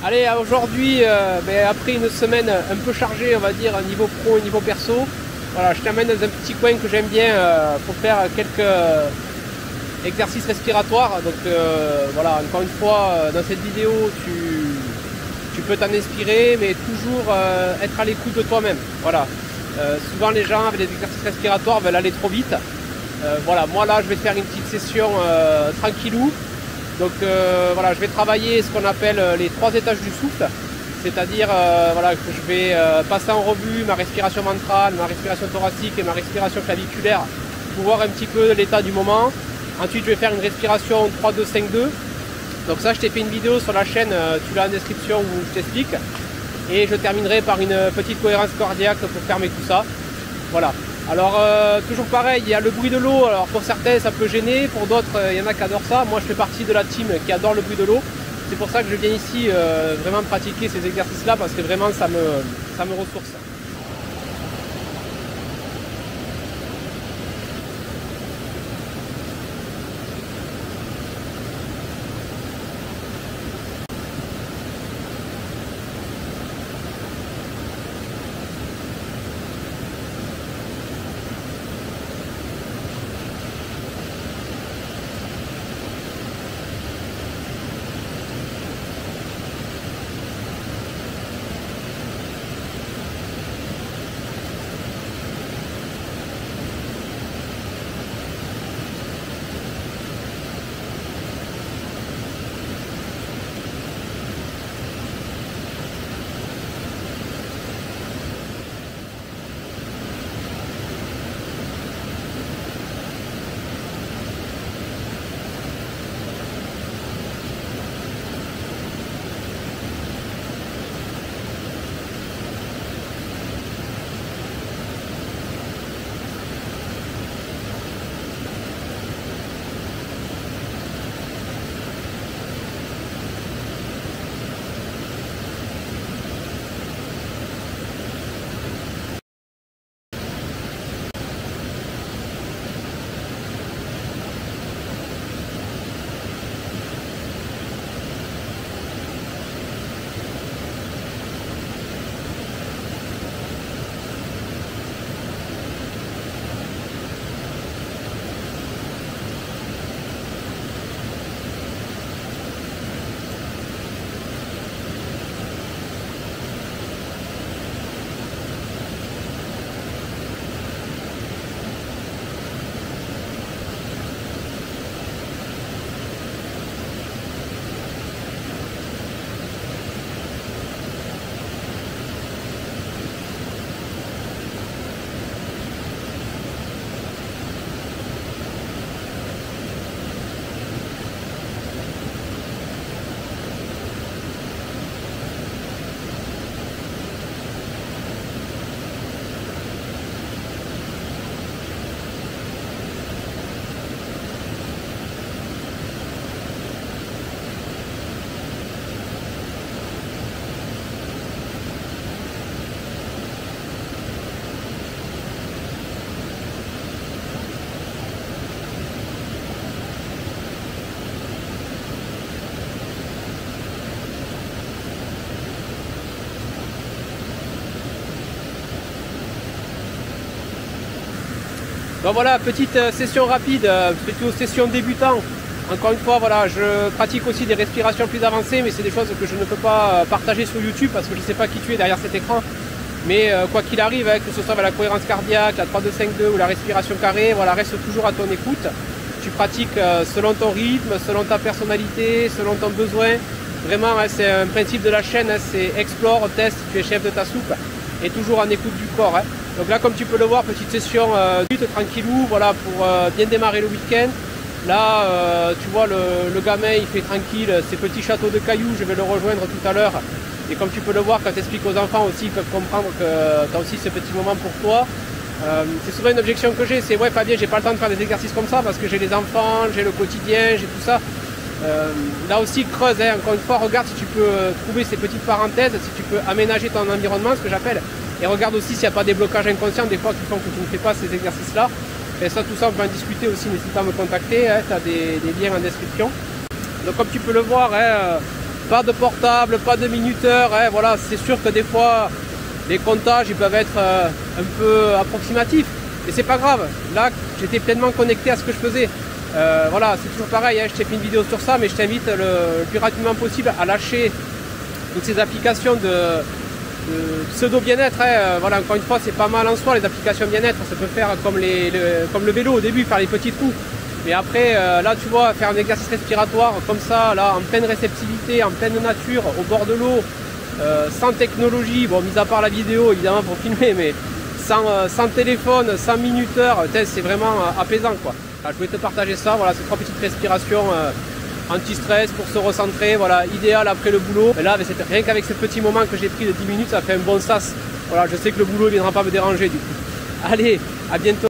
Allez, aujourd'hui, après une semaine un peu chargée, on va dire, niveau pro et niveau perso, voilà, je t'amène dans un petit coin que j'aime bien pour faire quelques exercices respiratoires. Donc voilà, encore une fois, dans cette vidéo, tu peux t'en inspirer, mais toujours être à l'écoute de toi-même. Voilà. Souvent les gens avec les exercices respiratoires veulent aller trop vite. Voilà, moi là je vais te faire une petite session tranquillou. Donc voilà, je vais travailler ce qu'on appelle les 3 étages du souffle, c'est-à-dire voilà, que je vais passer en revue ma respiration ventrale, ma respiration thoracique et ma respiration claviculaire pour voir un petit peu l'état du moment. Ensuite je vais faire une respiration 3-2-5-2. Donc ça, je t'ai fait une vidéo sur la chaîne, tu l'as en description où je t'explique. Et je terminerai par une petite cohérence cardiaque pour fermer tout ça. Voilà. Alors toujours pareil, il y a le bruit de l'eau. Alors pour certains ça peut gêner, pour d'autres il y en a qui adorent ça. Moi je fais partie de la team qui adore le bruit de l'eau. C'est pour ça que je viens ici vraiment pratiquer ces exercices là, parce que vraiment ça me ressource. Donc voilà, petite session rapide, plutôt session débutant. Encore une fois, voilà, je pratique aussi des respirations plus avancées, mais c'est des choses que je ne peux pas partager sur YouTube parce que je ne sais pas qui tu es derrière cet écran. Mais quoi qu'il arrive, que ce soit avec la cohérence cardiaque, la 3-2-5-2 ou la respiration carrée, voilà, reste toujours à ton écoute. Tu pratiques selon ton rythme, selon ta personnalité, selon ton besoin. Vraiment, hein, c'est un principe de la chaîne, hein, c'est explore, teste, tu es chef de ta soupe et toujours en écoute du corps. Hein. Donc là, comme tu peux le voir, petite session tranquillou, voilà, pour bien démarrer le week-end. Là, tu vois, le gamin, il fait tranquille ses petits châteaux de cailloux, je vais le rejoindre tout à l'heure. Et comme tu peux le voir, quand tu expliques aux enfants aussi, ils peuvent comprendre que tu as aussi ce petit moment pour toi. C'est souvent une objection que j'ai, c'est ouais Fabien, j'ai pas le temps de faire des exercices comme ça parce que j'ai les enfants, j'ai le quotidien, j'ai tout ça. Là aussi creuse, hein, encore une fois, regarde si tu peux trouver ces petites parenthèses, si tu peux aménager ton environnement, ce que j'appelle, et regarde aussi s'il n'y a pas des blocages inconscients des fois qui font que tu ne fais pas ces exercices là. Et ça, tout ça on peut en discuter aussi, n'hésite pas à me contacter, hein, tu as des liens en description. Donc comme tu peux le voir, hein, Pas de portable, pas de minuteur, hein, voilà, c'est sûr que des fois les comptages ils peuvent être un peu approximatifs, mais c'est pas grave. Là, j'étais pleinement connecté à ce que je faisais. Voilà, c'est toujours pareil, hein, je t'ai fait une vidéo sur ça, mais je t'invite le plus rapidement possible à lâcher toutes ces applications de pseudo bien-être. Hein. Voilà, encore une fois, c'est pas mal en soi les applications bien-être, ça peut faire comme le vélo au début, faire les petits trous. Mais après, là, tu vois, faire un exercice respiratoire comme ça, là, en pleine réceptivité, en pleine nature, au bord de l'eau, sans technologie, bon, mis à part la vidéo, évidemment, pour filmer, mais sans téléphone, sans minuteur, c'est vraiment apaisant, quoi. Alors, je voulais te partager ça, voilà, ces 3 petites respirations anti-stress pour se recentrer, voilà, idéal après le boulot. Et là, rien qu'avec ce petit moment que j'ai pris de 10 minutes, ça fait un bon sas. Voilà, je sais que le boulot ne viendra pas me déranger, du coup. Allez, à bientôt.